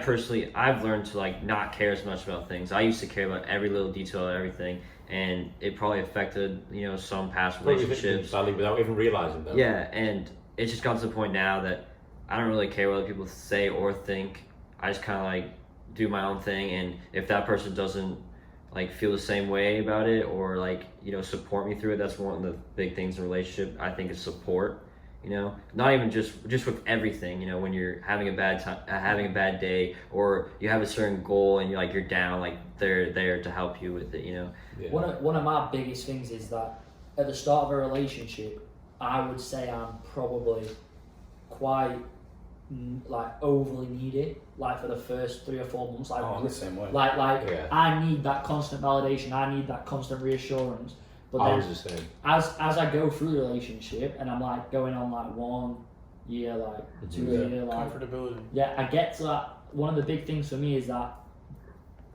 personally, I've learned to like not care as much about things. I used to care about every little detail of everything, and it probably affected some past relationships. Probably without even realizing that. Yeah, and it's just gotten to the point now that I don't really care what other people say or think. I just kind of like do my own thing, and if that person doesn't like feel the same way about it or like support me through it, that's one of the big things in a relationship. I think is support. Not even just with everything. When you're having a bad time, having a bad day, or you have a certain goal and you're down, like they're there to help you with it. Yeah. One of my biggest things is that at the start of a relationship, I would say I'm probably quite like overly needy, like for the first 3 or 4 months. Like, I'm the same way. I need that constant validation. I need that constant reassurance. But then, I was the same. As I go through the relationship and I'm like going on like 1 year, like 2 year, like comfortability. Yeah, I get to that. One of the big things for me is that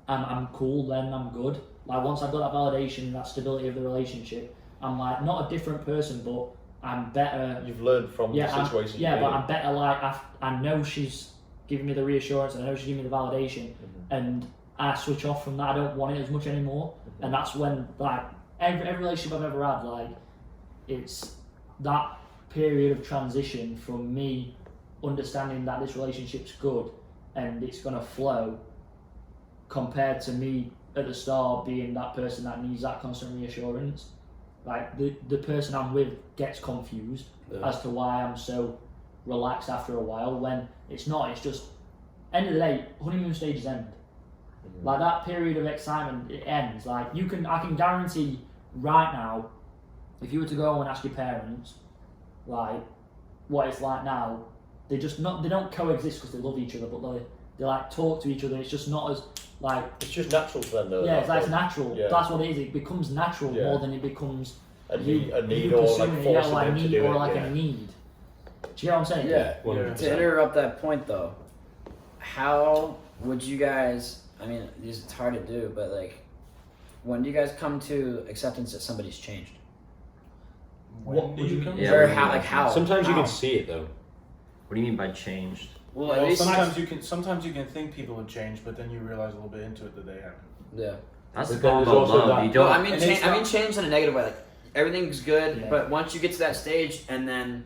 I'm cool. Then I'm good. Like once I've got that validation, that stability of the relationship, I'm like not a different person, but I'm better. You've learned from the situation. But I'm better. Like I know she's giving me the reassurance, and I know she's giving me the validation, and I switch off from that. I don't want it as much anymore, and that's when like every relationship I've ever had, like it's that period of transition from me understanding that this relationship's good and it's gonna flow, compared to me at the start being that person that needs that constant reassurance. Like the person I'm with gets confused as to why I'm so relaxed after a while, when it's not. It's just end of the day, honeymoon stages end. Like that period of excitement, it ends. Like I can guarantee right now, if you were to go and ask your parents, like what it's like now, they don't coexist because they love each other, but they like talk to each other. It's just not as like. It's just natural for them though. Yeah, it's natural. Yeah. That's what it is. It becomes natural more than it becomes a need or like forcing them to do it. Or like a need. Do you know what I'm saying? Yeah. 100%. To interrupt that point though, how would you guys? I mean, it's hard to do, but like, when do you guys come to acceptance that somebody's changed? When did you come? Yeah. Or how? Like how? Sometimes how? you can see it though. What do you mean by changed? Well, at Well, least sometimes you can think people have changed, but then you realize a little bit into it that they haven't. Yeah. That's But the then problem there's about also love. that- You don't. No, I mean, And it's not- change in a negative way. Like everything's good, Yeah. but once you get to that stage, and then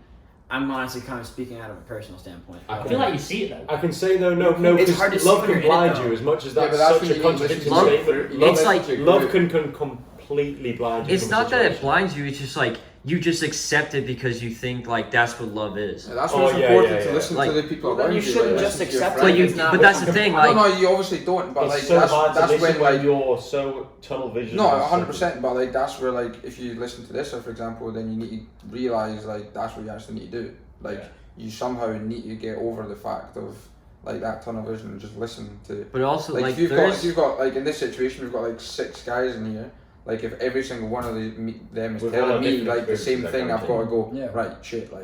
I'm honestly kind of speaking out of a personal standpoint. I feel like you see it though. I can say though, no, It's hard to because see love when you're can in it, blind though. you as much as Yeah, that's but that's such when a you need to contradicting listen to statement. it. It's like- love can completely blind you. It's from a not that it situation. blinds you. It's just like you just accept it because you think like that's what love is. Yeah, that's Oh, why it's yeah, important yeah, to yeah. listen Like- to the people Well, then around you shouldn't like, just listen to your accept friends. it. It's not- But that's the thing. No, Like no, you obviously don't. But It's like so that's hard to that's listen when like you're so tunnel vision. no, 100%. But like that's where like if you listen to this, for example, then you need to realize like that's what you actually need to do. Like you somehow need to get over the fact of like that tunnel vision and just listen to. But also Like like if there's you've got like in this situation we've got like 6 guys in here. Like if every single one of them is We've all telling had me different like the same experiences, thing, that I've kind got of to go Yeah. right shit like.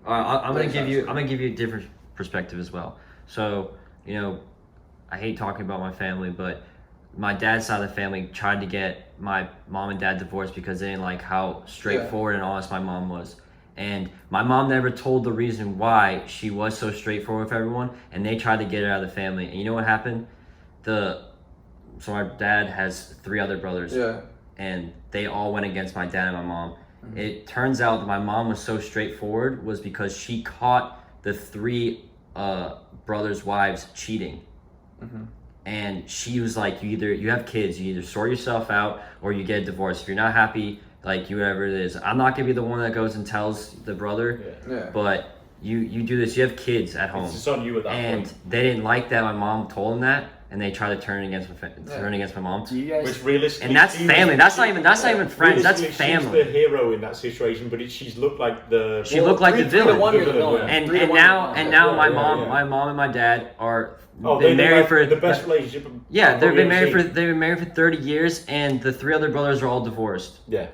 I'm gonna That's give you. actually- I'm gonna give you a different perspective as well. So I hate talking about my family, but my dad's side of the family tried to get my mom and dad divorced because they didn't like how straightforward and honest my mom was. And my mom never told the reason why she was so straightforward with everyone, and they tried to get her out of the family. And you know what happened? So my dad has 3 other brothers, Yeah. and they all went against my dad and my mom. It turns out that my mom was so straightforward was because she caught the 3 brothers' wives cheating. And she was like, you have kids, you either sort yourself out or you get a divorce. If you're not happy, like whatever it is, I'm not gonna be the one that goes and tells the brother, Yeah. but you do this. You have kids at home, It's just on you at that and point. they didn't like that. My mom told them that, and they tried to turn against my mom. Do you guys? Which realistically, And that's she was- family. That's not even friends. That's realistically, family. She's the hero in that situation, but she's looked like the. She looked like the 3 to villain. 1 you're the The villain, villain. yeah. And 3 to 1 now you're the and villain. now my Yeah, mom yeah. my mom and my dad are Oh, been they've married for the best relationship. yeah they've probably been married ever for seen. they've been married for 30 years, and the 3 other brothers are all divorced. Yeah.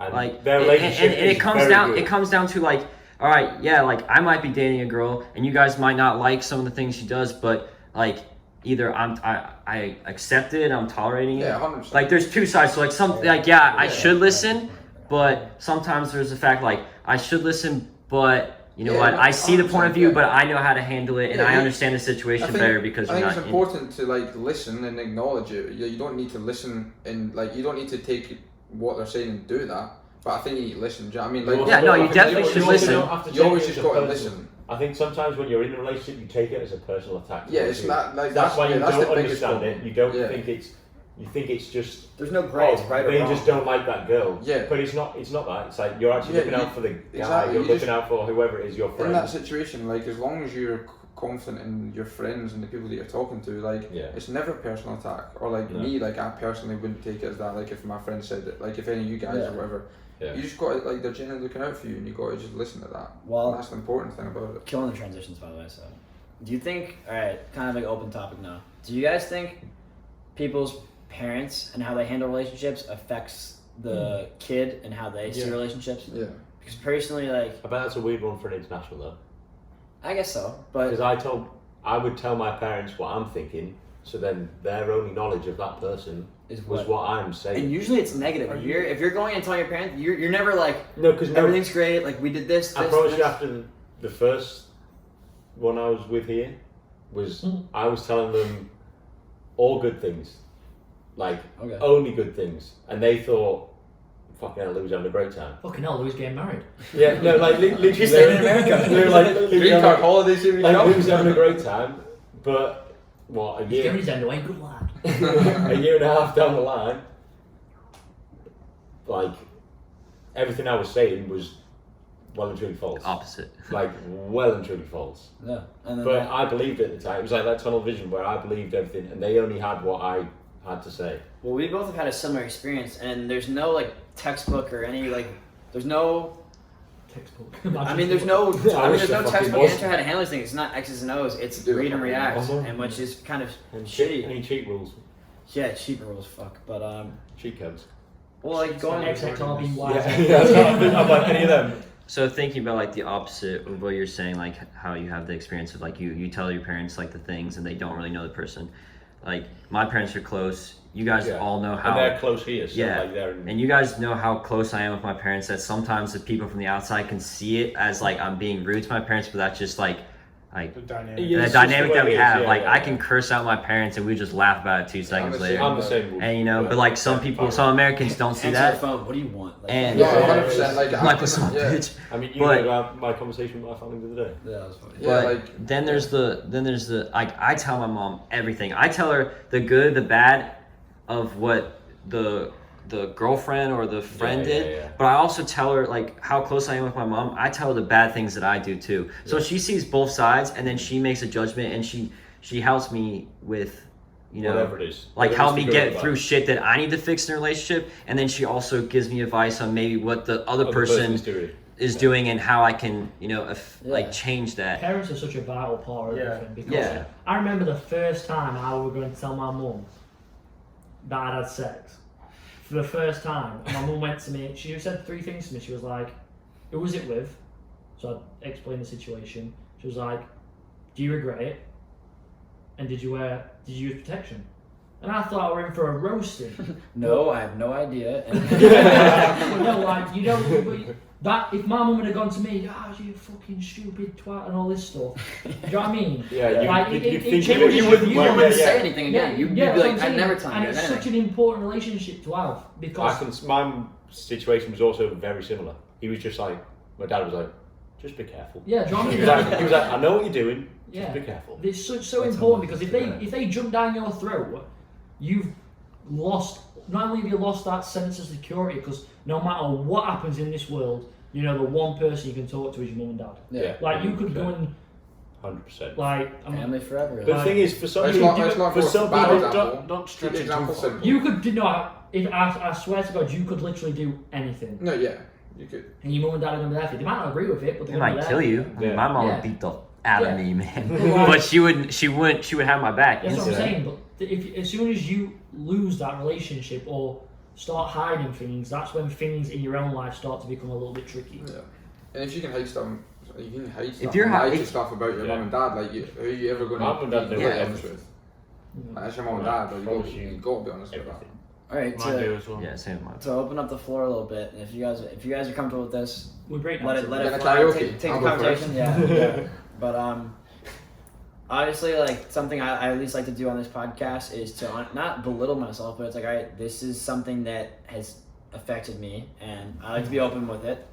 And Like their and relationship it is comes very down good. it comes down to like, all right, yeah, like I might be dating a girl and you guys might not like some of the things she does, but like either I accept it, I'm tolerating it. Yeah, 100%. Like there's 2 sides. So like like I should listen, but sometimes there's the fact like I should listen, but you know Yeah, what, I see the point of 100%, view, yeah. but I know how to handle it, and Yeah, I you- understand the situation better because I you're think not it's in. important to like listen and acknowledge it. You don't need to listen and like you don't need to take what they're saying and do that. But I think you need to listen. Do you know what I mean? Like, Yeah, no, you I think definitely also should don't listen. have to- You always just got to listen. I think sometimes when you're in a relationship, you take it as a personal attack. Yeah, towards it's you. not like That's why you that's don't the biggest understand problem. it. You don't Yeah. think it's. You think it's just. There's no grades, Oh, right or they wrong. just don't like that girl. Yeah. But it's not. It's not that. It's like you're actually Yeah, looking out for the guy. exactly, You're you looking just- out for whoever it is, your friend. In that situation, like as long as you're confident in your friends and the people that you're talking to, like Yeah. it's never a personal attack. Or like No. me, like I personally wouldn't take it as that. Like if my friend said that, like if any of you guys Yeah. or whatever, Yeah. you just got to, like they're genuinely looking out for you, and you got to just listen to that. Well, And that's the important thing about it. killing the transitions, by the way. So, do you think? All right, kind of like open topic now. Do you guys think people's parents and how they handle relationships affects the kid and how they see Yeah. relationships? Yeah. Because personally, like, I bet that's a weird one for an international though. I guess so, but Because I would tell my parents what I'm thinking, so then their only knowledge of that person is was what I'm saying. And usually it's negative. If you're going and telling your parents, you're never like No, because everything's great. Like we did this. I this, promise you, this. after the first one I was with here, was I was telling them all good things, like Okay. only good things, and they thought, "Fucking hell, Lou's having a great time." Fucking hell, Lou's getting married. Yeah, no, like literally, She's staying in America. They were like, Lou's Green having- card holidays here we like go. Lou's having a great time, but what a He's giving year, his end away, good lad. a year and a half down the line, like everything I was saying was well and truly false. Opposite. Like well and truly false. Yeah. And then But I believed it at the time. It was like that tunnel vision where I believed everything, and they only had what I had to say. well, we both have had a similar experience, and there's no like textbook or any like. There's no. Textbook. I mean, there's no. I I mean, wish there's there no fucking textbook was. answer how to handle these things. It's not X's and O's. It's Do it read and react, Uh-huh. and which is kind of And shitty. Any cheat rules, Yeah, cheat rules, fuck. But cheat codes. well, like going XXR being wise. I'm like any of them. So thinking about like the opposite of what you're saying, like how you have the experience of like you tell your parents like the things and they don't really know the person. Like my parents are close. You guys Yeah. all know And how. they're close here, so Yeah. like they're. And you guys know how close I am with my parents that sometimes the people from the outside can see it as like I'm being rude to my parents, but that's just like The dynamic. Yeah. the it's just dynamic the way that we it is, have. yeah, like yeah, I yeah. can curse out my parents and we just laugh about it 2 seconds the later. same. I'm the same. And you know, but like some people, some Americans don't see answer the that. phone. What do you want? Like, And Yeah, Yeah. 100%. Like, like what's up, yeah. bitch? I mean, you But- know about my conversation with my family the other day. yeah, that's funny. Yeah, But like then there's the like I tell my mom everything. I tell her the good, the bad of what the girlfriend or the friend Yeah, did. yeah, yeah. But I also tell her like how close I am with my mom. I tell her the bad things that I do too. So Yeah. she sees both sides and then she makes a judgment and she helps me with, you know, Whatever it is. like Whether help it's me the good or get the through bad. shit that I need to fix in a relationship. And then she also gives me advice on maybe what the other Other person person's doing. is doing and how I can, you know, Yeah. like change that. Parents are such a vital part of Yeah. everything because Yeah. I remember the first time I was going to tell my mum that I'd had sex. For the first time, and my mum went to me, she said 3 things to me. She was like, who was it with? So I explained the situation. She was like, do you regret it? And did you use protection? And I thought we were in for a roasting. No, I have no idea. But no, like, you don't, but that, if my mum had gone to me, you fucking stupid twat and all this stuff, do you know what I mean? Yeah, Like, you it think changes you your wouldn't, view you on wouldn't it. yeah. say anything again. You'd be that's like, what I'm I'd saying. never tell And you it's anything. such an important relationship to have because my situation was also very similar. He was just like, my dad was like, just be careful. yeah, do you know what I He mean? was like, I know what you're doing. Just Yeah. be careful. It's so That's important how because much if they jump down your throat, you've lost. Not only have you lost that sense of security, because no matter what happens in this world, you know the one person you can talk to is your mum and dad. Yeah. Like you could go and 100%. like Family forever. But the thing is, for some Let's people, not for go some bad people, example. Don't keep stretch the it too example far. simple. you could do no. If I swear to God, you could literally do anything, No, yeah, you could. and your mum and dad are gonna be there for you. They might not agree with it, but They they're gonna be might there. kill you. I mean, Yeah. my mom Yeah. would beat the out Yeah. of me, man. Well, But she would have my back. That's what I'm instantly. saying. But if as soon as you lose that relationship or start hiding things, that's when things in your own life start to become a little bit tricky. Yeah. And if you can hide stuff, you can hide stuff. you're and lie to if- stuff about your Yeah. mum and dad, like who are you ever going Mum and dad to know be honest everything. with? Mm. Like, that's your mum and Yeah, dad, like, promise you you got to be honest with everything. All right, Mine do as well. Yeah, same with mine. to open up the floor a little bit, if you guys are comfortable with this, We break let down. it Gonna fly. karaoke? Take I'll the go first. conversation. Yeah. But obviously, like something I at least like to do on this podcast is to not belittle myself, but it's like, all right, this is something that has affected me, and I like to be open with it.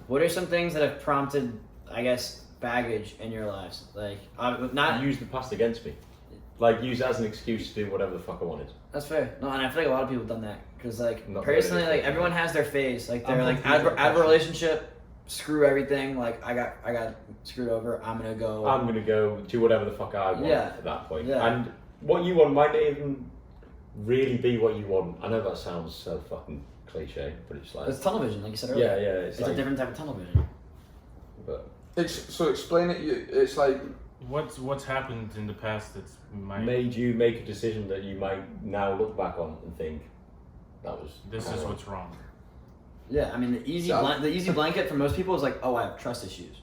What are some things that have prompted, I guess, baggage in your lives? Like, not Use the past against me. Like, use it as an excuse to do whatever the fuck I wanted. That's fair. No, and I feel like a lot of people have done that because, like, Not personally, really. like everyone has their phase. Like, they're I'm like confused out with of a that. relationship, screw everything. Like, I got screwed over. I'm gonna go. I'm gonna go do whatever the fuck I want Yeah. at that point. Yeah. And what you want might not even really be what you want. I know that sounds so fucking cliche, but it's like It's television, like you said earlier. yeah, It's like, a different type of television. But So explain it. It's like What's happened in the past that's made you make a decision that you might now look back on and think that was this kinda is wrong. what's wrong. Yeah, I mean the easy Yeah. the easy blanket for most people is like, oh, I have trust issues.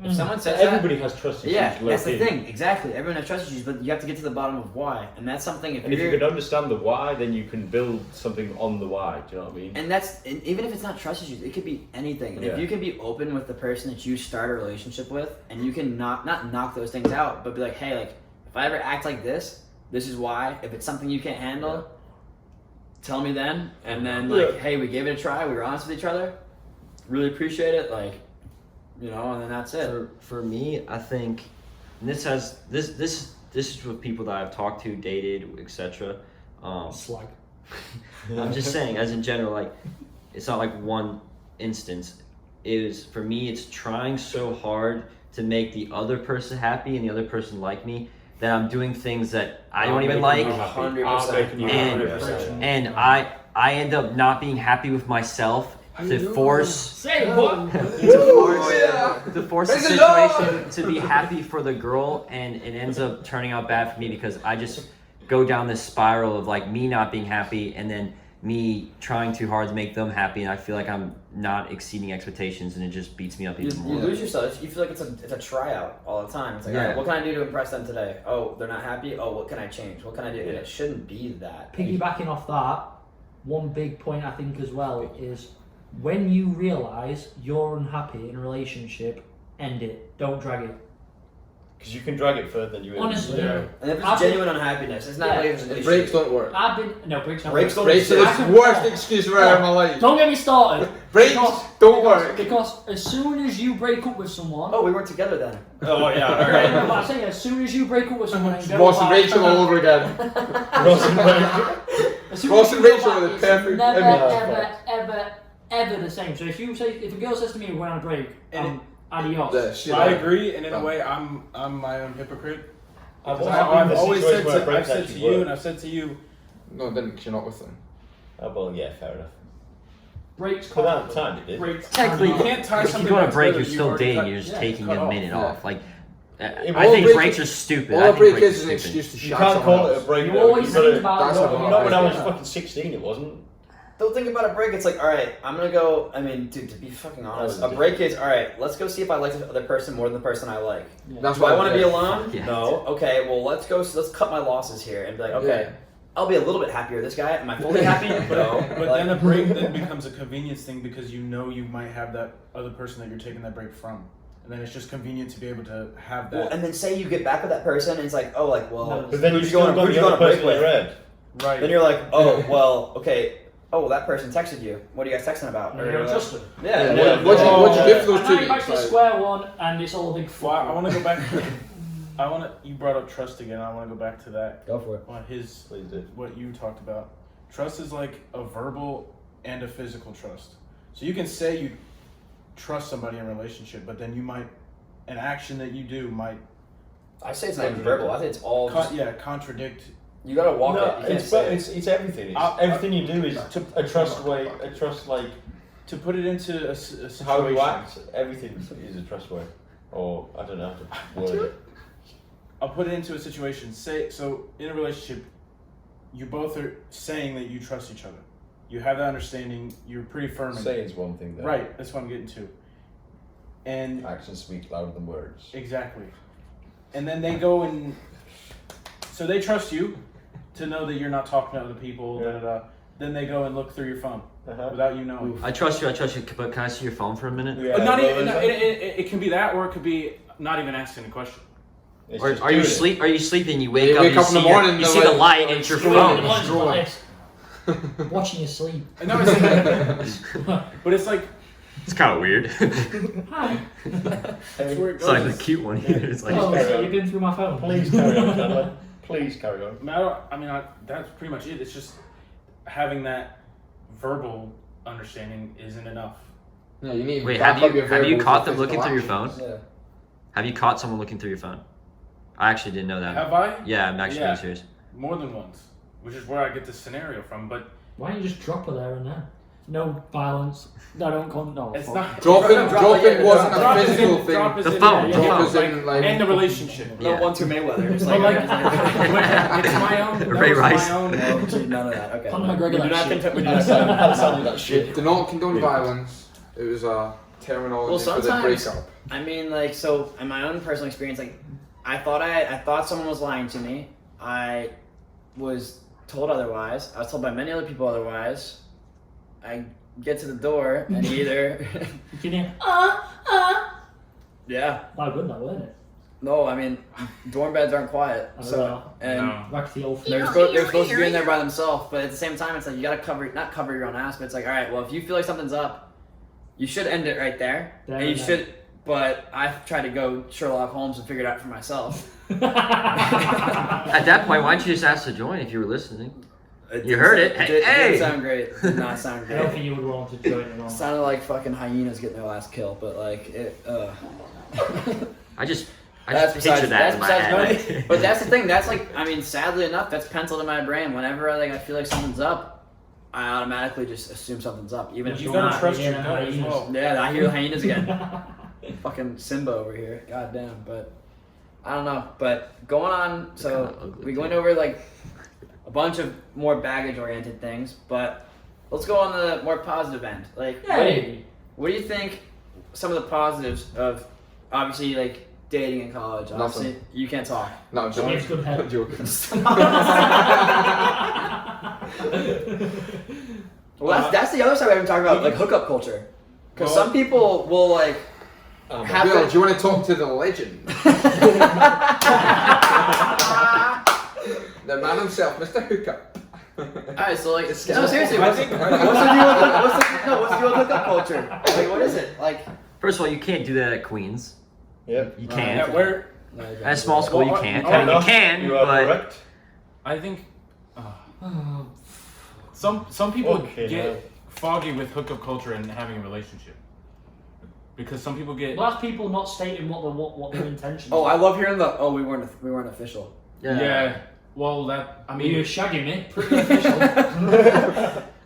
If Mhm. someone So says that, everybody has trust issues. yeah, that's the low-key. thing. Exactly, everyone has trust issues, but you have to get to the bottom of why, and that's something. And if you can understand the why, then you can build something on the why. Do you know what I mean? And even if it's not trust issues, it could be anything. And if Yeah. you can be open with the person that you start a relationship with, and you can not knock those things out, but be like, hey, like if I ever act like this is why. If it's something you can't handle, tell me then. And then like, hey, we gave it a try. We were honest with each other. Really appreciate it. Like, you know, and then that's it. For me, I think and this is with people that I've talked to, dated, etc. Slag. I'm just saying, as in general, like it's not like one instance. For me, it's trying so hard to make the other person happy and the other person like me that I'm doing things that I don't even like, 100%. and I end up not being happy with myself to force Say what? to force the Praise the Lord! situation to be happy for the girl, and it ends up turning out bad for me because I just go down this spiral of like me not being happy and then me trying too hard to make them happy, and I feel like I'm not exceeding expectations, and it just beats me up You even more. lose yourself. You feel like it's a tryout all the time. It's like, Yeah. all right, what can I do to impress them today? Oh, they're not happy. Oh, what can I change? What can I do? And it shouldn't be that. Piggybacking off that, one big point I think as well is when you realise you're unhappy in a relationship, end it. Don't drag it. Because you can drag it further than you will. Honestly, Yeah. And if it's I've genuine unhappiness, it's not Yeah. like it's an issue. breaks don't work. I've been breaks don't Breaks work. don't Breaks are exist. the worst excuse I've ever heard in my life. Don't get me started. Breaks don't because, work. because as soon as you break up with someone, Oh, we weren't together then. Oh yeah. okay, no, but I'm saying as soon as you break up with someone and go Ross and back, Rachel all over again. as soon Ross as and you go Rachel back, are the it's perfect never, image. ever the same. So if a girl says to me we're on a break, And adios. Yeah, shit. I agree, and in a way, I'm my own hypocrite. I've Because also been in I've a always situation said where to, breaks I've said to actually you, work. and I've said to you, No, then because you're not with them. Oh, well, yeah, fair enough. Breaks For that can't- time, it did. breaks Technically, you can't tie if you something go on a back break, together, you're you've still already dating. cut- You're just yeah, taking cut a off. minute Yeah. off. Like, It I will think break breaks is- are stupid. All I a think break breaks is are an stupid. excuse to You shag can't someone call it a else. break. You though. always You've gotta- think about That's it. how it Not when I was Yeah. fucking 16, it wasn't. Don't think about a break. It's like, all right, I'm gonna go. I mean, dude, to be fucking honest, That a was break is all right. Let's go see if I like the other person more than the person I like. That's Do I why want to be alone? Yeah. No. Okay. Well, let's go. Let's cut my losses here and be like, okay, Yeah. I'll be a little bit happier. This guy, am I fully happy? No. but Like, then a break then becomes a convenience thing because you know you might have that other person that you're taking that break from, and then it's just convenient to be able to have that. well, and then say you get back with that person, and it's like, oh, like, well, But then who'd you've you go still on, got who'd you the go on other a break person in with? red. right. Then you're like, oh, well, okay. Oh, well, that person texted you. What are you guys texting about? And you're adjusted. Yeah. Yeah, what'd you give those And two now you're back weeks? to Like, square one, and it's all a big Well, I fuck. want to go back. You brought up trust again. I want to go back to that. Go for it. On his Please do. what you talked about. Trust is like a verbal and a physical trust. So you can say you trust somebody in a relationship, but then an action that you do might I say it's not even verbal. I think it's all. Just, contradict. you gotta walk No, it. You can't it's say it. it's everything. It's, I- everything you do is a trust like To put it into a situation. how you act. Everything is a trust word, or I don't know how to word it. I'll put it into a situation. Say so in a relationship, you both are saying that you trust each other. You have that understanding. You're pretty firm. in it. Saying's one thing, though. Right. That's what I'm getting to. And Actions speak louder than words. exactly. And then they go and so they trust you to know that you're not talking to other people. Then they go and look through your phone without you knowing. I trust you, but can I see your phone for a minute? Yeah, Not even, it can be that, or it could be not even asking a question. Or are you sleeping? You wake up, wake up in the morning, you see the light, and it's your phone. Watching you sleep. No, but it's like It's kind of weird. Hi. that's where it It's goes. like the cute one here. It's like Oh, so you've been through my phone. Please carry on, Chandler. Please carry on. That's pretty much it. It's just having that verbal understanding isn't enough. Yeah, you need. Wait, back have up your you verbals caught with them looking through your physical phone? actions. Yeah. Have you caught someone looking through your phone? I actually didn't know that. Have I? Yeah, I'm actually being serious. More than once, which is where I get this scenario from. But Why don't you just drop her there and then? No violence. No, don't come. No. it's fuck. not. Dropping wasn't Drop a is physical in, thing. drop is The in, phone, yeah, the yeah, phone. Drop is like, in, like- end the relationship. Yeah. No one to Mayweather. It's But like, it's my own. Ray Rice. My own. no, dude, none of that. Okay. Conor McGregor, We do that not shit. condone- we do I not sounded that shit. Do not condone violence. It was a terminology Well, for the sometimes- breakup. I mean, like, so in my own personal experience, like, I thought someone was lying to me. I was told otherwise. I was told by many other people otherwise. I get to the door and either, You can hear, yeah, Not good, though, weren't it? no, I mean, dorm beds aren't quiet, I so know. and. No. Back to the old They're supposed to be in there by themselves, but at the same time, it's like you gotta not cover your own ass, but it's like, all right, well, if you feel like something's up, you should end it right there, There and you and should. But I've tried to go Sherlock Holmes and figure it out for myself. At that point, why don't you just ask to join if you were listening? It You didn't heard sound- it. Hey, didn't hey! sound great. It did not sound I don't great. think you would want to join it on. It sounded like fucking hyenas getting their last kill, but like it. I just That's picture besides. that That's in my besides. head. But that's the thing. That's like. I mean, sadly enough, that's penciled in my brain. Whenever I feel like something's up, I automatically just assume something's up, even if You you're gotta not. trust your yeah, gut as hyenas. well. Yeah, I hear the hyenas again. Fucking Simba over here. Goddamn. But I don't know. But going on. So They're kinda ugly, we too. went over like a bunch of more baggage-oriented things, but let's go on the more positive end. Like, Yay. what do you think? Some of the positives of obviously like dating in college. Obviously, you can't talk. No, I'm James joking. Goodhead. I'm joking. Well, that's the other side we haven't talked about, like hookup culture. Because Well- some people will like have Bill, it- do you want to talk to the legend? The man himself, Mr. Hookup. Alright, so like, no, scary. seriously, I what's think- the deal with hookup culture? Like, what is it? Like, First of all, you can't do that at Queens. Yep. You Yeah, can't. where At a small school, you Well, can't. oh, I mean, no, you can, You are but correct. I think Oh, some people Okay, get now. foggy with hookup culture and having a relationship because some people get well, that's people not stating what their intentions. oh, are. I love hearing the we weren't official. yeah. Well, that I I mean, you're mean, shagging me. Pretty official.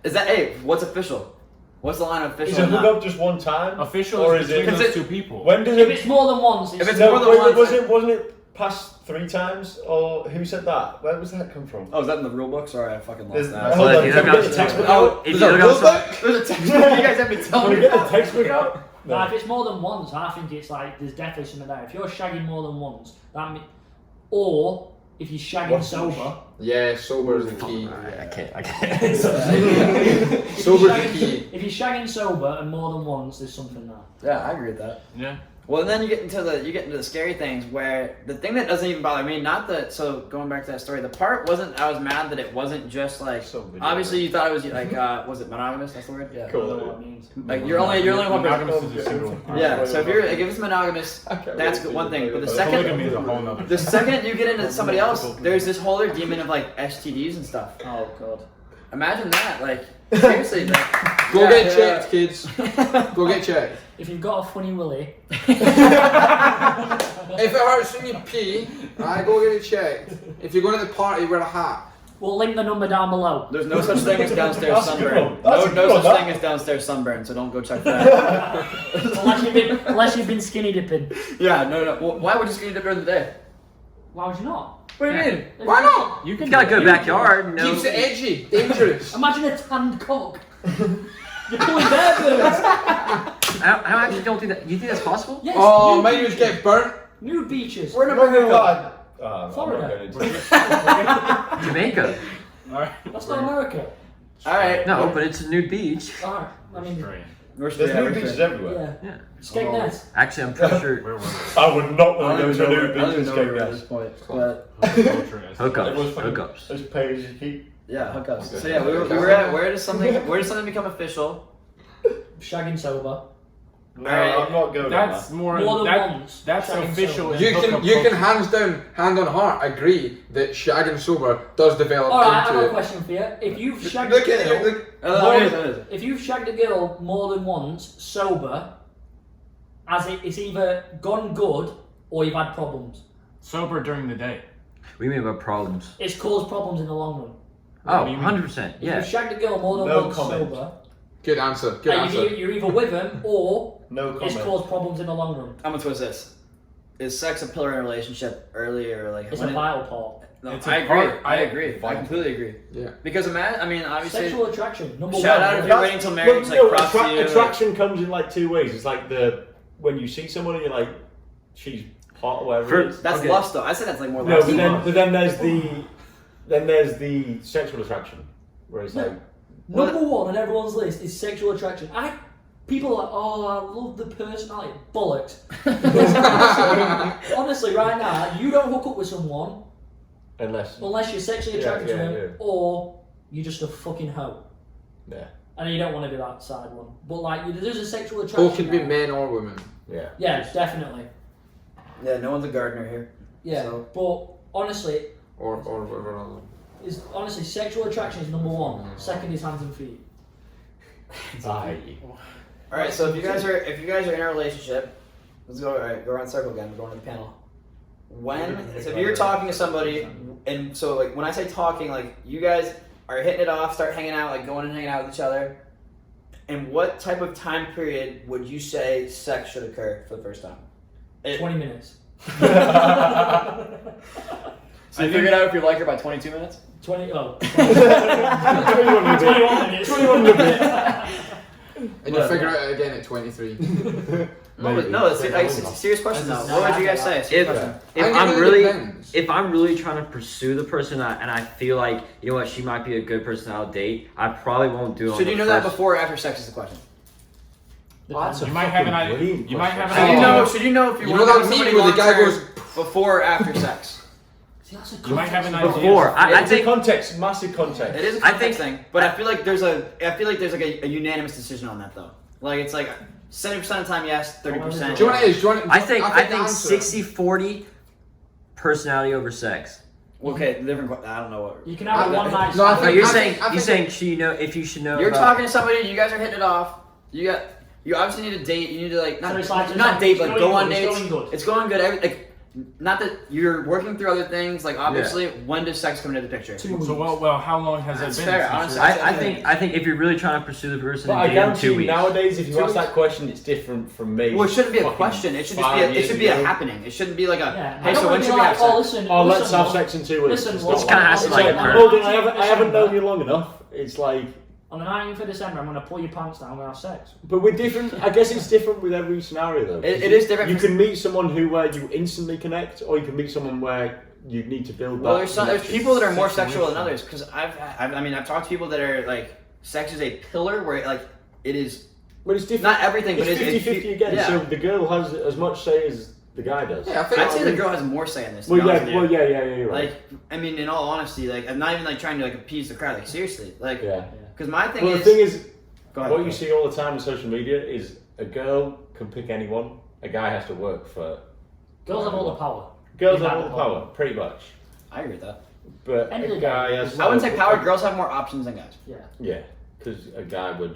Is that what's official? What's the line of official? Is a and not? hookup just one time? official Or is is it- between Because those it- two people. When does if it? it's more than once, If it's No, more than wait, once, wasn't it past 3 times? Or who said that? Where was that come from? Oh, is that in the rule book? Sorry, I fucking lost There's- that. hold Well, on, if you can we hook get up- the textbook Oh, out? if there's you a look rule outside- book? There's a textbook you guys have been Can telling we me get the about. textbook out? Now, if it's more than once, I think it's like there's definitely something there. If you're shagging more than once, or if you're shagging What's- sober, Yeah, sober is the key. I can't. Sober is the key. if you're shagging sober and more than once, there's something there. Yeah, I agree with that. Yeah. Well, and then you get into the scary things where the thing that doesn't even bother me, not that. So going back to that story, the part wasn't. I was mad that it wasn't just like. So video. Obviously, you thought it was like. Was it monogamous? That's the word. Yeah. I Cool. don't know what it means. Like you're only one person. Monogamous is a single. Yeah. So if it's monogamous, that's good, one thing. But the second, Polygamy is a whole nother. the second you get into somebody else, there's this whole other demon of like STDs and stuff. Oh god. Imagine that. Like seriously. Like, Go yeah, get yeah. checked, kids. Go get checked. If you've got a funny willy, If it hurts when you pee, go get it checked. If you're going to the party, wear a hat. we'll link the number down below. There's no such thing as downstairs That's a good sunburn. one. That's a No good one, such that. thing as downstairs sunburn. So don't go check that. unless you've been skinny dipping. Yeah, no. Well, why would you skinny dip during the day? Why would you not? What do you mean? Why not? You He's got a good backyard. No. Keeps it edgy, dangerous. Imagine a tanned cock. You're pulling bear birds. I actually don't think that. You think that's possible? Yes. Oh, nude, mine would get burnt. nude beaches. We're I'm not not gonna gonna lie. I'm not Florida. gonna do it. We're Jamaica. Alright. That's not America. Alright. No, but it's a nude beach. Alright. I mean, There's nude beaches everywhere. yeah. Yeah. Skate net. Actually, I'm pretty sure Where was I would not I want to don't go even to a know nude where- I don't beach and even know skate where at gas. this point, it? but hookups. Everyone's Hookups. As paid as you keep. yeah, hookups. So yeah, we were at where does something become official? Shagging sober. No, Alright. I'm not going That's on more. More than that, once. that's Shagging official. sober. in You can hookup you can culture. hands down, hand on heart, agree that shagging sober does develop Alright, I've got a into. question for you. If you've shagged Look a at girl, it. Look. if you've shagged a girl more than once sober, it's either gone good or you've had problems. Sober during the day. We mean about problems. It's caused problems in the long run. Oh, do you mean? 100%. If Yeah. you've shagged a girl more than No once comment. sober, Good answer. Good and answer. you're either with him or No it's comment. caused problems in the long run. I'm gonna twist this. Is sex a pillar in a relationship earlier? Like It's when a it- vital part. No, It's I a agree. part- I agree. I Vital. completely agree. Yeah. Because obviously, Sexual attraction, number shout one. out if you're waiting till marriage, Well, like props to you. attraction comes in like two ways. It's like when you see someone and you're like, she's hot or whatever it is. That's Okay. lust, though. I said that's like more No, lust. but then there's the sexual attraction, where it's like Number one on everyone's list is sexual attraction. People are like, oh, I love the personality. Bollocks. honestly, right now, you don't hook up with someone unless unless you're sexually Yeah, attracted to yeah, them yeah. or you're just a fucking hoe. yeah, And you don't want to be that side one. But like, there's a sexual attraction. Both can be now. men or women. yeah. Yeah, definitely. Yeah, no one's a gardener here. Yeah, So- but honestly, Or whatever other. honestly, sexual attraction is number one. Second is hands and feet. Aye. All right, so if you guys are in a relationship, let's go. All right, go around circle again. We're going to the panel. So if you're talking to somebody, and so like when I say talking, like you guys are hitting it off, start hanging out, like going and hanging out with each other. And what type of time period would you say sex should occur for the first time? 20 minutes. So you figured out if you like her by 22 minutes? 20, oh. 21 minutes. 21 minutes. 21 minutes. And you figure out it again at 23. No, it's a serious question though. What would you guys say? Serious question. If I think I'm it really, depends. if I'm really trying to pursue the person and I feel like, you know what, she might be a good person I'll date, I probably won't do it. Should you know that before or after sex is the question? Depends. You might have an idea. brilliant You might have an question. idea. Should you know if you You want know to that have somebody meme where the guy long-term goes before or after sex? See, that's a You might have an idea. Before. I It's a think, context, massive context. It is a I context think- thing, but I feel like there's like a unanimous decision on that though. Like it's like 70% of the time yes, 30%. Do you know what it is? Do you want I think the answer. 60-40 personality over sex. Okay, different. I don't know what. You can have a one night No, I No, think- you're I saying think- I you're think- saying if you should know. You're about- talking to somebody. You guys are hitting it off. You obviously need to date. You need to like So it's like- not date, it's but going go on good, dates. it's going good. It's going good. Like not that you're working through other things. Like obviously, when does sex come into the picture? 2 weeks. So well, how long has That's it been? fair, since honestly. you're- I think if you're really trying to pursue the person But and I date in guarantee 2 you weeks. nowadays, if you 2 ask weeks. that question, it's different from me. Well, it shouldn't be a fucking question. It should just 5 be. It years should be a ago. happening. It shouldn't be like a. Yeah, Hey, I so don't when wanna should be we like, have sex? oh, listen, Oh, let's listen, have what- sex in 2 weeks. Listen, It's what- not kinda has to, it's like, like, occur. hold on, I haven't known you long enough. It's like, On the 19th of December, I'm going to pull your pants down and we're going to have sex. but we're different. I guess it's different with every scenario though. It is different. You can meet someone where you instantly connect, or you can meet someone where you need to build. Well, that there's connection. people that are more sexual than others because I've talked to people that are like sex is a pillar where like it is But it's different. not everything, but It's it's 50-50 again. Yeah. So the girl has as much say as the guy does. Yeah, I think I'd say the girl has more say in this. to Well, be honest with you. yeah, you're right. Like, I mean, in all honesty, like, I'm not even like trying to like appease the crowd. Like, seriously, like, yeah. because my thing Well, is. the thing is, Go ahead. what you see all the time on social media is a girl can pick anyone. A guy has to work for. Girls have all the power. Girls They have all the power, pretty much. I agree with that. But End of a the guy day, has. I wouldn't say power. Girls have more options than guys. Yeah. Yeah, because a guy would.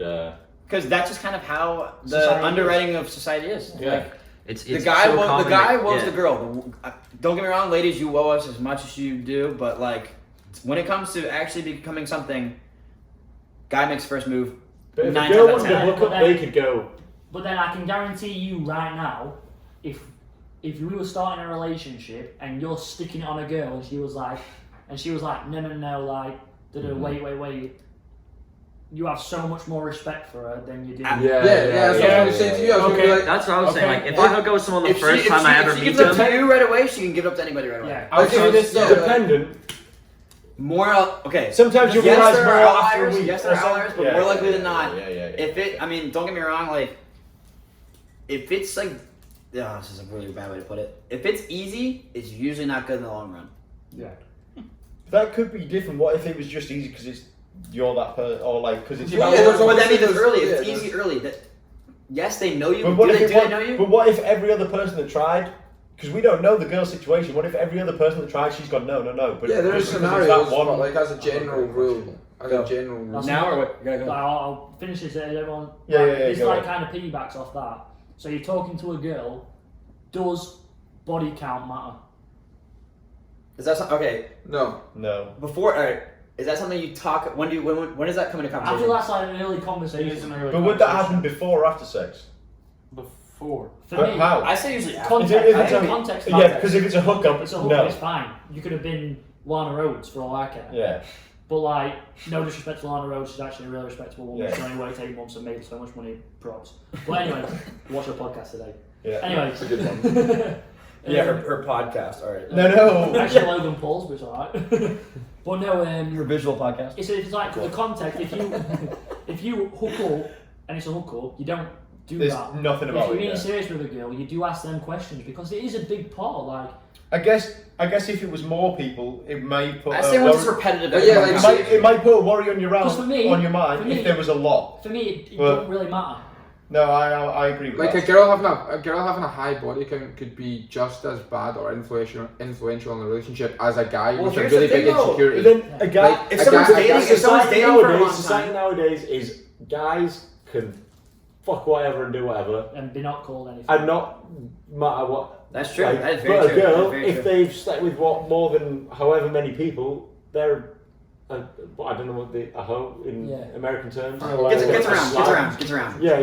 Because that's just kind of how the Society underwriting of society is. Yeah. Like, It's the guy, so the common guy that- woes yeah. the girl. Don't get me wrong, ladies, you woe us as much as you do, but like, when it comes to actually becoming something, guy makes first move. But if a 9 girl times wanted out to of hook up, they could go. But then I can guarantee you right now, if we were starting a relationship and you're sticking it on a girl and she was like, no, like, wait. You have so much more respect for her than you do. Yeah, Yeah, that's what I was saying to you. I was gonna be Okay. like, That's what I was saying. Okay. Like, if I hook up with someone the first time I ever if she meet gives up them, to you right away, she can give up to anybody right away. Yeah. I'll give you this Yeah. dependent. Okay. Sometimes you'll yes, realize there more are after a outliers. week. Yes, there are outliers, but more likely than not, Yeah. if it, I mean, don't get me wrong, like, if it's like, this is a really bad way to put it. If it's easy, it's usually not good in the long run. Yeah. That could be different. What if it was just easy because you're that person, or like because it's Yeah, about there's But that means it's there's- early. yeah, If it's there's- easy early, that yes, they know you. But what do if they know you? But what if every other person that tried? Because we don't know the girl's situation. What if every other person that tried, she's gone no. But Yeah, there are just because it's scenarios, that one, but like as a general rule, Now or what? You gotta I'll finish this. Everyone. Yeah, This go like ahead. kind of piggybacks off that. So you're talking to a girl. Does body count matter? Is that okay? No. Before, all right. Is that something you talk? When does that come into I conversation? feel that's like an early It is conversation. an early But would that conversation. happen before or after sex? Before. For But me, how? I say usually after. context. If I it's think a- context Yeah, matters. because if it's a hookup, It's a hook, no. it's fine. You could have been Lana Rhodes for all I care. Yeah. But like, no disrespect to Lana Rhodes, she's actually a really respectable woman. Yeah. She's only worked 8 months and made so much money. Props. But anyway, watch her podcast today. Yeah. Anyway, It's a good one. her podcast. All right. No. Actually, Logan Paul's, but it's alright. But no, Your visual podcast. it's like the context. If you hook up and it's a hook up, you don't do There's that. nothing But about if you're it. being Yeah. serious with a girl, you do ask them questions because it is a big part. Like, I guess if it was more people, it may put. I say a once it's worry- repetitive. But yeah, everyone like, comes- it might put a worry on your Because for me- on your mind for me- if there was a lot. for me, it Well- don't really matter. No, I agree with Like that. a girl having a high body count could be just as bad or influential in the relationship as a guy Well, with a here's really the thing, big though. insecurity. But then a guy, Like, if someone's dating, if someone's dating for a long society time, nowadays is guys can fuck whatever and do whatever, And be not called anything. and not matter what. that's true. Like, That is very but true. a girl, That is very if true. they've slept with more than however many people, they're. I don't know what the a hoe in Yeah. American terms. Gets around. Yeah.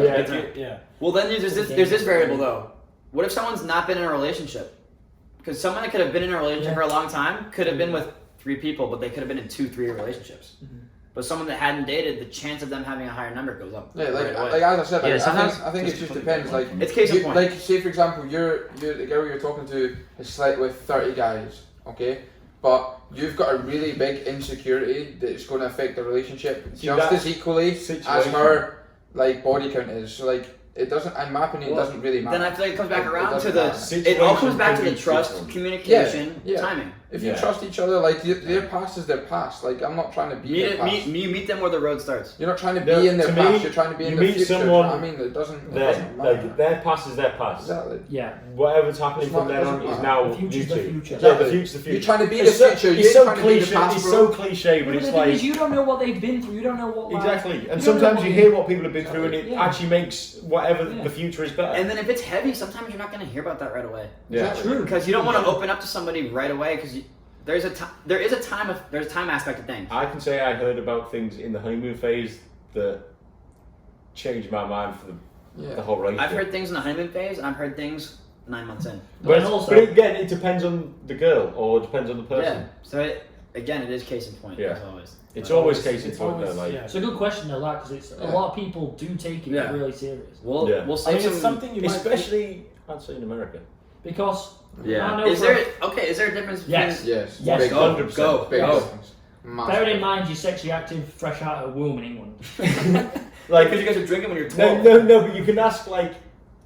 Yeah. Well, then there's this variable though. What if someone's not been in a relationship? Because someone that could have been in a relationship Yeah. for a long time could have been with 3 people, but they could have been in 2-3 relationships. But someone that hadn't dated, the chance of them having a higher number goes up. Yeah, right away. like as I said, Yeah, like, sometimes I think it just depends. Like It's case in point. Like say for example, you're the girl you're talking to has slept with 30 guys, okay, but you've got a really big insecurity that's going to affect the relationship See, just that's as equally as situation. her like body count is. So like it doesn't, in my opinion, it Well, doesn't really matter. Then I feel like it comes back It around to doesn't the. matter. It all comes back to the Situation trust, different. communication, Yeah. timing. If you Yeah. trust each other, like their past is their past. Like I'm not trying to be their past. You meet them where the road starts. You're not trying to No, be in their to past. me, You're trying to be in you their meet future. someone I mean, it doesn't Their matter. their past is their past. Exactly. Yeah. Whatever's happening It's from not- there on doesn't is matter. now The future's the YouTube. future. Yeah, the Exactly. future's the future. You're trying to be the It's so, future. You it's ain't so trying to be the cliche. past, It's bro. so cliche, but But it's the thing like is, you don't know what they've been through. You don't know what. Like, exactly. you And don't know sometimes what you they- hear what people have been through, and it Yeah. actually makes whatever Yeah. the future is better. And then if it's heavy, sometimes you're not going to hear about that right away. yeah. True. Because you don't want to open up to somebody right away because there's a time aspect of things. I can say I heard about things in the honeymoon phase that changed my mind for the whole relationship. I've heard things in the honeymoon phase, and I've heard things 9 months in. but, And also- but again, it depends on the girl or it depends on the person. Yeah. So again, it is case in point. Yeah. As always. It's always case in It's point though. always- Like, yeah. It's a good question though, that because it's a Yeah. lot of people do take it Yeah. really serious. We'll Yeah. we'll I save mean, some. it's something you might. especially I'd say in America. Because Yeah. I know Is for- there Is there a difference between? Yes. Yes. Yes. Big Go. 100%. Go. Big Go. difference. Massive. Bearing in mind you're sexually active, fresh out of the womb in England. Like, Because you guys are drinking when you're no, 12. no, but you can ask like.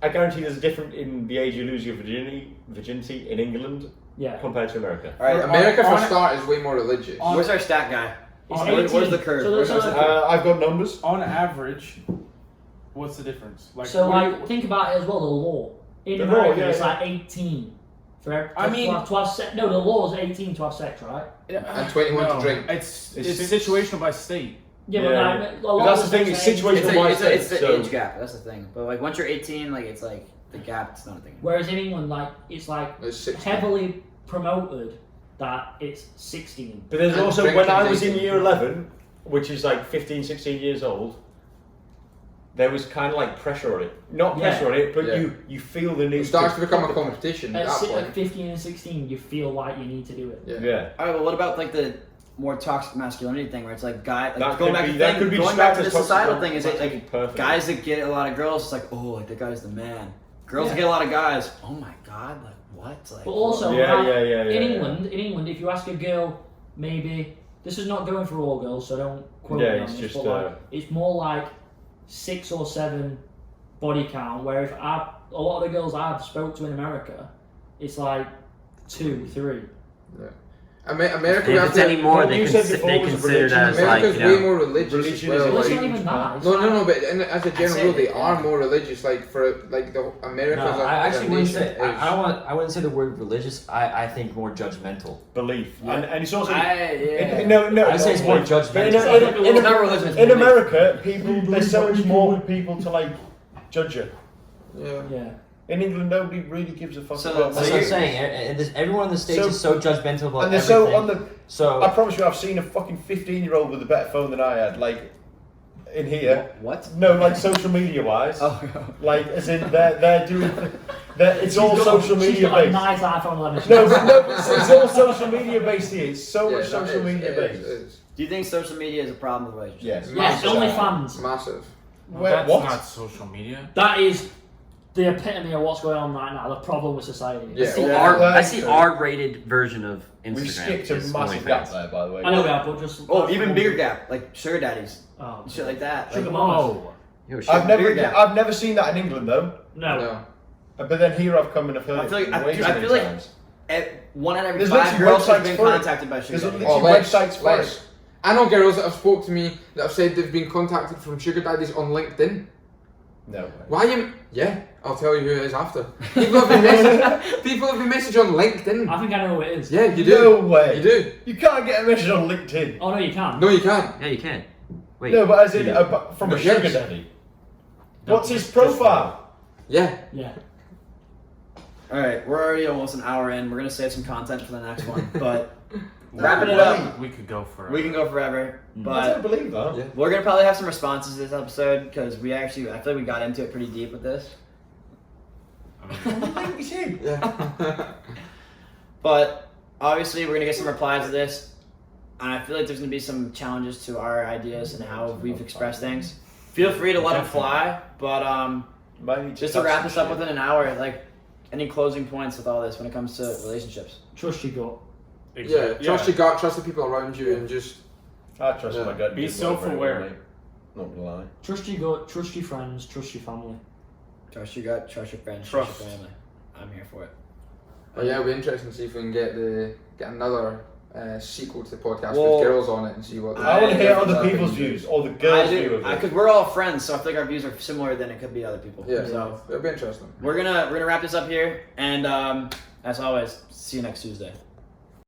I guarantee there's a difference in the age you lose your virginity in England Yeah. compared to America. All right. America, for on- a start, is way more religious. on- Where's our stat guy? It's Where's 18. the curve? So, Where's so, our I've got numbers. On average, what's the difference? so what do like, think about it as well, the law. In The law, America, yeah, it's yeah. like 18. I mean- to have sex. No, the law is 18 to have sex, right? And 21 to drink. It's It's situational by state. Yeah, Yeah. but like, a lot That's of the thing, sex it's are 18. situational. It's the So- age gap. That's the thing. But like once you're 18, like it's like the gap. It's not a thing. Whereas in England, like it's like It's 16. heavily promoted that it's 16. But there's And also, when drinking I was in 18. year 11, which is like 15, 16 years old, there was kind of like pressure on it. Not Yeah. pressure on it, but Yeah. you feel the need It starts to become a fuck competition at At, that si- point. at 15 and 16, you feel like you need to do it. Yeah. Yeah. All right. Well, what about like the more toxic masculinity thing, where it's like That going could back be- to that the could be thing, going back to the described as societal toxic thing? Is it like masculinity, perfect. guys that get a lot of girls? It's like, oh, like that guy's the man. Girls that get a lot of guys. Oh my god, like what? Like But also, Yeah, like, yeah, in yeah. England, if you ask a girl maybe this is not going for all girls, so don't quote Yeah, me on it's this, just, but like, it's more like 6 or 7 body count. Where if a lot of the girls I've spoke to in America, it's like 2, 3. America, And if it's any more, What they, you said before they was consider it as like, America's you way know, more religious as religion well. is Well, it's like- not even that. It's No, like, but as a general say rule, they that, are yeah. more religious. Like for like the America. No, as a, I as a actually wouldn't nation say. is- I wouldn't say the word religious. I think more judgmental. Belief, Yeah. and it's also Yeah. no. I say it's more But in, judgmental. in, It's not religion, it's in belief. America, people there's so much more people to like judge you. Yeah. yeah. In England, nobody really gives a fuck So about That's So what I'm you're- saying. Everyone in the States So- is so judgmental about and they're everything. so on the. So I promise you, I've seen a fucking 15-year-old with a better phone than I had. Like in here, What? no, like social media wise. Oh. Like as in they're doing. It's all social She's media got a based. nice iPhone 11. No, but it's all social media based here. It's so Yeah, much that social is- media it based. is. Do you think social media is a problem with relationships? Yes. Yes, Massive. OnlyFans. Massive. Wait, That's what? not social media. That is the epitome of what's going on right now. The problem with society. Yeah. I see R-rated version of Instagram. We've skipped a is massive OnlyFans. gap there, by the way. I know we are, but just. Oh, even bigger gap, like sugar daddies, Oh, shit like that. Sugar Like, mamas. Whoa. Yo, shit. I've gap. never seen that in England though. No. No. But then here I've come and I've heard I feel it like- way I too feel many like- times. one out of every There's 5 literally girls has websites been for it. contacted by sugar There's daddies. literally websites for Lex. it. I know girls that have spoke to me that have said they've been contacted from sugar daddies on LinkedIn. No way. Why you? Yeah, I'll tell you who it is after. People have been messaging on LinkedIn. I think I know who it is. Yeah, you do. No way. You do. You can't get a message on LinkedIn. Oh no, you can. No, you can't. Yeah, you can. Wait. No, but as in Yeah. from No, a sugar yes. daddy. No, What's his just- profile? Yeah. Yeah. All right, we're already almost an hour in. We're gonna save some content for the next one, but No wrapping it way. up, We could go for. we can go forever. I But don't believe that. Yeah. we're gonna probably have some responses to this episode because I feel like we got into it pretty deep with this. I mean, LinkedIn. Yeah. But obviously, we're gonna get some replies to this, and I feel like there's gonna be some challenges to our ideas and how we've expressed things. Feel free to let them fly, but Might need just to cut wrap some this up shit. within an hour, like any closing points with all this when it comes to relationships. Trust your gut. Yeah. Trust your gut. Trust the people around you, and just. I trust Yeah. my gut. Be did whatever it self-aware. wanted. Not gonna lie. Trust your gut. Trust your friends. Trust your family. Trust your gut, trust your friends, Trust. trust your family. I'm here for it. But yeah, it'll be interesting to see if we can get another sequel to the podcast Well, with girls on it and see what. I want to hear what other happens. people's views or the girls' view of it. Because we're all friends, so I feel like our views are similar than it could be other people. Yeah. So It'll be interesting. we're gonna wrap this up here, and as always, see you next Tuesday.